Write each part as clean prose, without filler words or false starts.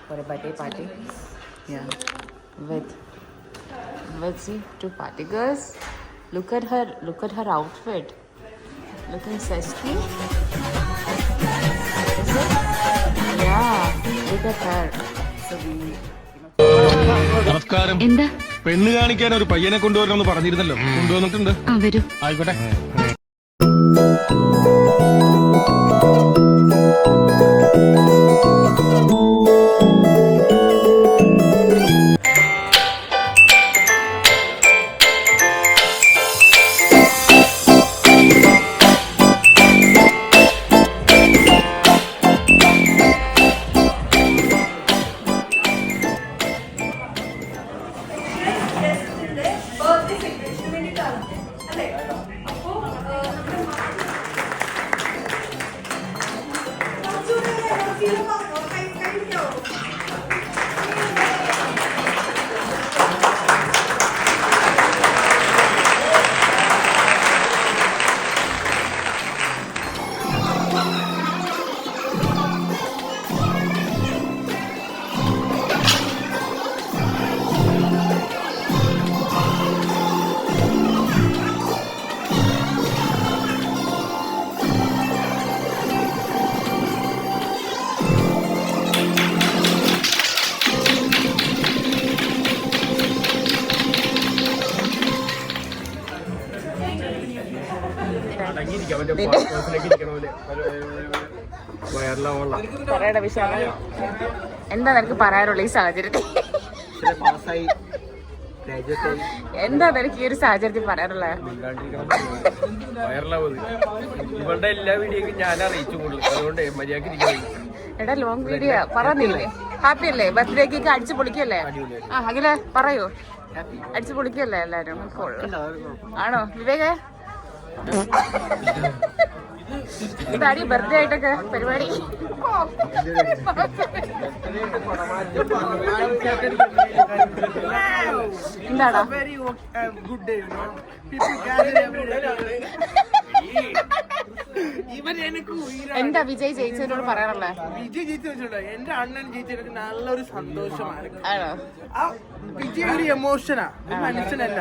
for a birthday party. Yeah, with see two party girls. Look at her outfit. Looking sexy. Is it? Yeah, look at her. So we. നമസ്കാരം. എന്താ പെണ്ണ് കാണിക്കാൻ ഒരു പയ്യനെ കൊണ്ടുവരണമെന്ന് പറഞ്ഞിരുന്നല്ലോ, കൊണ്ടുവന്നിട്ടുണ്ട്. വരൂ. ആയിക്കോട്ടെ. പറയട വിശാല, എന്താ നിനക്ക് പറയാനുള്ള ഈ സാഹചര്യത്തിൽ? എന്താ നിനക്ക് ഈ ഒരു സാഹചര്യത്തിൽ പറയാനുള്ള? എടാ ലോങ് വീഡിയോ പറഞ്ഞില്ലേ? ഹാപ്പി അല്ലേ? ബർത്ത്ഡേ കേക്ക് അടിച്ചു പൊളിക്കല്ലേ? ആ അഖിലേ പറയൂ, അടിച്ചു പൊളിക്കല്ലേ എല്ലാരും? ആണോ വിവേകേ? ഇതാടി ബർത്ത്ഡേ ആയിട്ടൊക്കെ പരിപാടി? എന്താടാ എന്താ വിജയ് ജയിച്ചതിനോട് പറയാനുള്ളത്? വിജയ് ജയിച്ചോണ്ട് എന്റെ അണ്ണൻ ജയിച്ചെനിക്ക് നല്ലൊരു സന്തോഷമാണ്. ആണോ? വിജയ് ഒരു എമോഷനാ, മനുഷ്യനല്ല.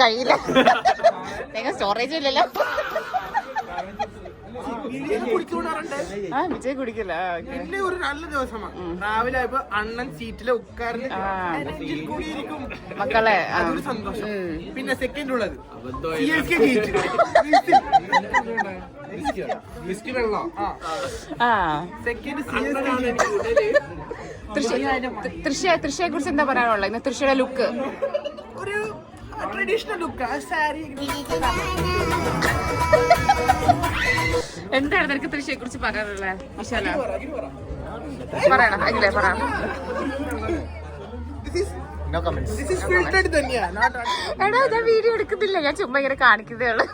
കഴിയില്ല, സ്റ്റോറേജ് ഇല്ലല്ലോ. ആ വിജയ് കുടിക്കില്ല. പിന്നെ ഒരു നല്ല ദിവസമാണ്. രാവിലെ ആയപ്പോ അണ്ണൻ സീറ്റിലെ ഉட்கார்ந்து കൂടിയിരിക്കും മക്കളെ, അതൊരു സന്തോഷം. പിന്നെ സെക്കൻഡ് ഉള്ളത് തൃശ്ശയെ കുറിച്ച് എന്താ പറയാനുള്ളത്? ഇന്ന് തൃശ്ശയുടെ ലുക്ക് ഒരു ട്രഡീഷണൽ ലുക്ക്, സാരി. എന്താണ് നിനക്ക് തൃശ്ശയെ കുറിച്ച് പറയാനുള്ളത് വിശാല? പറയണം അഖിലേ, പറയാം. എടാ ഞാൻ വീഡിയോ എടുക്കുന്നില്ല, ഞാൻ ചുമ്മാ ഇങ്ങനെ കാണിക്കുന്നേ ഉള്ളു.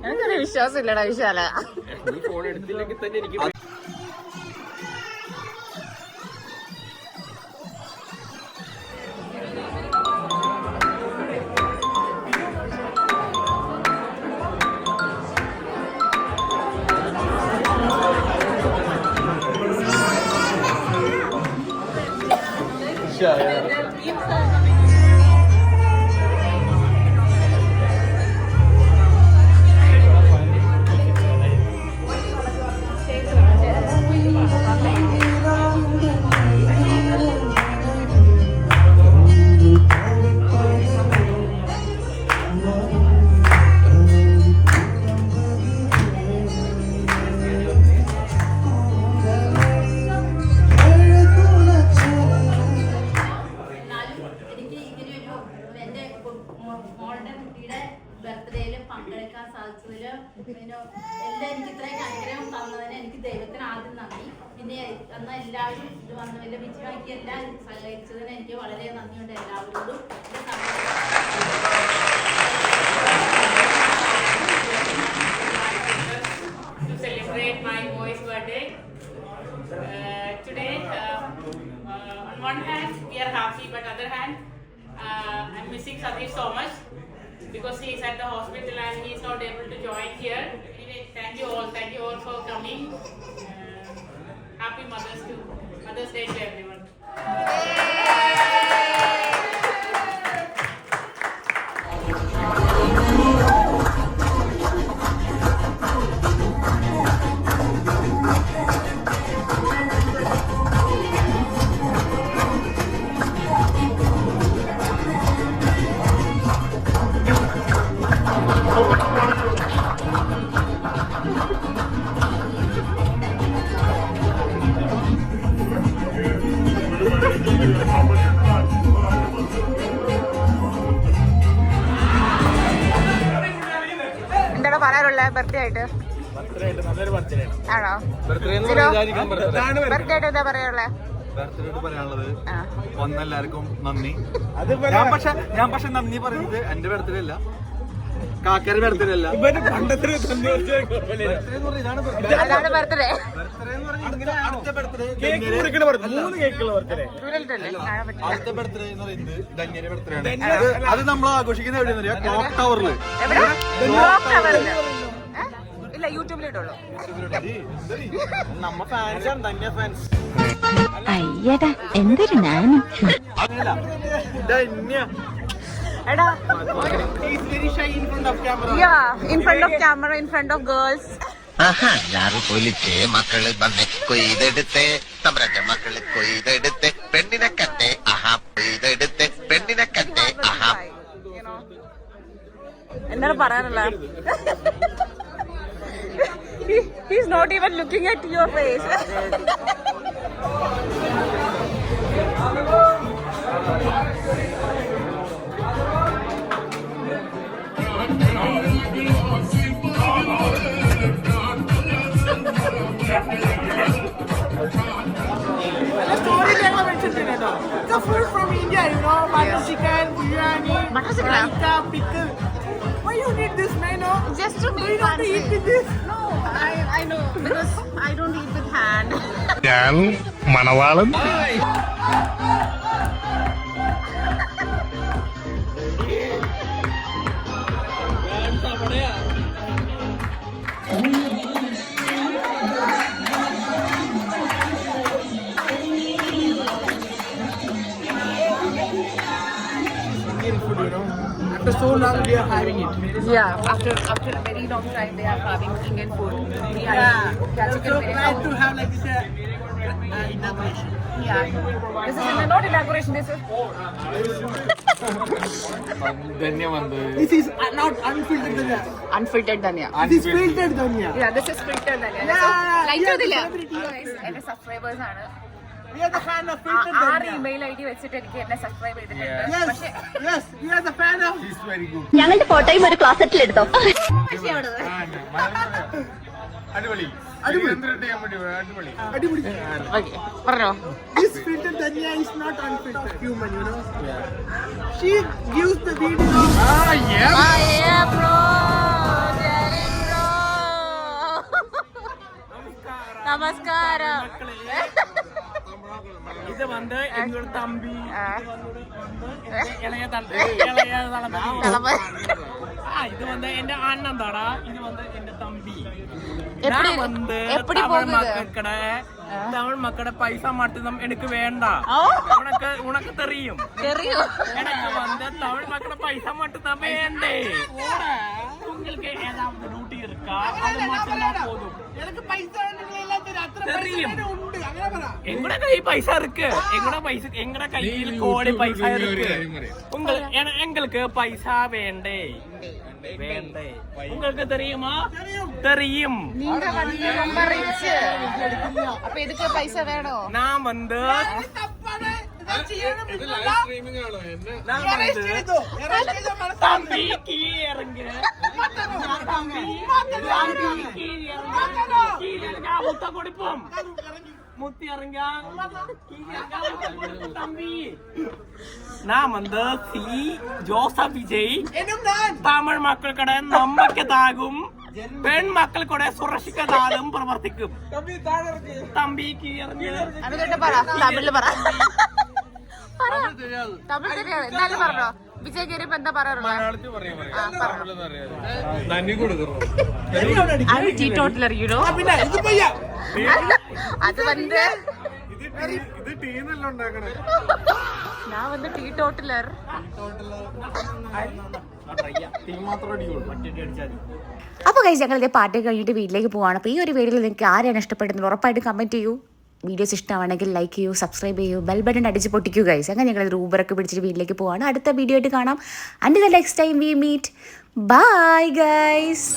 എനിക്കൊരു വിശ്വാസം ഇല്ലടാ വിശാല. ബർത്ത്ഡേയിൽ പങ്കെടുക്കാൻ സാധിച്ചതിൽ പിന്നെ എല്ലാം എനിക്ക് ഇത്രയും അനുഗ്രഹം തന്നതിന് എനിക്ക് ദൈവത്തിന് ആദ്യം നന്ദി. പിന്നെ എന്നാൽ എല്ലാവരും ഇത് വന്നതിൻ്റെ വിജയമാക്കി എല്ലാം സഹകരിച്ചതിന് എനിക്ക് വളരെ നന്ദിയുണ്ട് എല്ലാവരോടും. To celebrate my boy's birthday today, on one hand we are happy, but other hand I'm missing Sadiq so much. Because he is at the hospital and he is not able to join here. Anyway, thank you all for coming. Happy Mother's Day to everyone. എന്താണ് പറയാനുള്ളത് birthday ആയിട്ട്? ആണോ? Birthday ആയിട്ട് എന്താ പറയാനുള്ളത്? Birthday പറയാനുള്ളത് വന്നെല്ലാവർക്കും നന്ദി. ഞാൻ പക്ഷെ നന്ദി പറയുന്നത് എന്റെ ബർത്ത്ഡേ അല്ല, കാക്കയുടെ ബർത്ത്ഡേ അല്ല. അതാണ് ബർത്ത്ഡേ. അടുത്ത ബർത്ത്ഡേ അടുത്ത ബർത്ത്ഡേ എന്ന് പറയുന്നത് ധന്യയുടെ ബർത്ത്ഡേ ആണ്. അത് നമ്മൾ ആഘോഷിക്കുന്ന എവിടെയാ? ക്ലോക്ക് ടവറില്. ഇല്ല, യൂട്യൂബിലിട്ടുള്ളൂ. നമ്മ ഫാൻസ് ആണ്, ധന്യ ഫാൻസ്. അയ്യടാ എന്തൊരു നാണം. ധന്യ എടാ, He's very shy in front of camera. yeah, in front of camera, in front of girls. ഞാറ് പൊലിച്ച് മക്കള് വന്ന് കൊയ്തെടുത്ത് തമ്പ്രാന്റെ മക്കള് കൊയ്തെടുത്ത് പെണ്ണിനെ കട്ടെ ആഹാ കൊയ്തെടുത്ത് പെണ്ണിനെ കട്ടെ ആഹാ. എന്താണ് പറയാനുള്ളത്? He's not even looking at your face. The food from India, you know, butter chicken, biryani, raita, pickle. Why you need this, man? No? Just to Do make you not fancy. eat with this? No, I know because I don't eat with hand. ഞാൻ മണവാളൻ. Indian food, you know. After so long, we are having it. Yeah, after a very long time they are having Indian food. Yeah. Yeah, chicken So biryani. glad to have like this inauguration. Yeah. This is not inauguration. This is This is not unfiltered dhania. unfiltered dhania. This is filtered dhania. Yeah, this is filtered dhania. Yeah, Like yeah, ഇതില്ല. celebrity. Guys, എന്റെ subscribers ആണ്. We are the fan of filtered 6 dhania. Email ID വെച്ചിട്ട് എനിക്ക് എന്നെ subscribe ചെയ്തിട്ടുണ്ട്. Yes, പക്ഷേ yes, we are the fan of. ഞങ്ങളുടെ ഫോട്ടോയും ഒരു ക്ലോസറ്റിൽ എടുത്തോ. അടിപൊളി. അടിപൊളി. ഓക്കേ, പറഞ്ഞോ. This filtered dhania is not unfiltered human, you know. She gives the video. Yeah, bro. Jerry bro. നമസ്കാരം. ഇത് വന്ന് എന്നോട് തമ്പി ഇളയ തളപതി. ഇത് വന്ന് എന്റെ അണ്ണൻ താടാ. ഇത് വന്ന് എന്റെ തമ്പി. எப்படி வந்து எப்படி தமிழ் போகுது? தமிழ் மக்களோட பைசா மட்டும் எனக்கு வேண்டாம். உனக்கு தெரியும். எனக்கு வந்து தமிழ் மக்களோட பைசா மட்டும் தான் வேண்டே. உங்களுக்கு ஏதாவது டியூட்டி இருக்கா? அது மட்டும் தான் போதும். எனக்கு பைசா தெரியும். எங்கட கை பைசா இருக்கு. எங்கட கையில் கோடி பைசா இருக்கு. எங்களுக்கு பைசா வேண்டே. வேண்டே. உங்களுக்கு தெரியுமா? தெரியும். நீங்க வந்து ரொம்ப ரிச். அப்ப எதுக்கு பைசா வேணும்? நான் வந்து தம்பி கீழே இறங்கு. முத்த கொடுப்போம். முத்தி இறங்க. தம்பி நான் வந்து சி ஜோசப் விஜய் തമിഴ് മക്കൾക്കിടെ നമ്മക്കതാകും പെൺമക്കൾക്കിടെ സുരക്ഷിതതാകും പ്രവർത്തിക്കും. തമ്പി എന്നിട്ട് പറ തമിഴില് പറ. തമിഴ് தெரியாது എന്നാലും പറഞ്ഞോ. വിജയ് കയറിയപ്പോ എന്താ പറയാറുള്ളത്? മലയാളത്തിൽ പറയാൻ നന്ദി കൊടുക്കുന്നു. I'm a teetotaler, you know. அது வந்து ഇത് ടീമെല്ലാം ഉണ്ടാക്കണേ. நான் வந்து teetotaler. ടീം മാത്രം അടിക്കുള്ളൂ, മറ്റേ അടിച്ചാൽ അപ്പോൾ ഗൈസ് ഞങ്ങൾ ഇതേ പാർട്ടി കഴിഞ്ഞിട്ട് വീട്ടിലേക്ക് പോവാണ്. അപ്പോൾ ഈ ഒരു വീഡിയോയിൽ നിങ്ങൾക്ക് ആരെയാണ് ഇഷ്ടപ്പെടുന്നത് ഉറപ്പായിട്ട് കമൻറ്റ് ചെയ്യൂ. വീഡിയോസ് ഇഷ്ടമാണെങ്കിൽ ലൈക്ക് ചെയ്യൂ, സബ്സ്ക്രൈബ് ചെയ്യൂ, ബെൽ ബട്ടൺ അടിച്ച് പൊട്ടിക്കൂ ഗൈസ്. അങ്ങനെ ഞങ്ങൾ ഊബറൊക്കെ പിടിച്ചിട്ട് വീട്ടിലേക്ക് പോവാണ്. അടുത്ത വീഡിയോ ആയിട്ട് കാണാം. Until the next time we meet. Bye guys.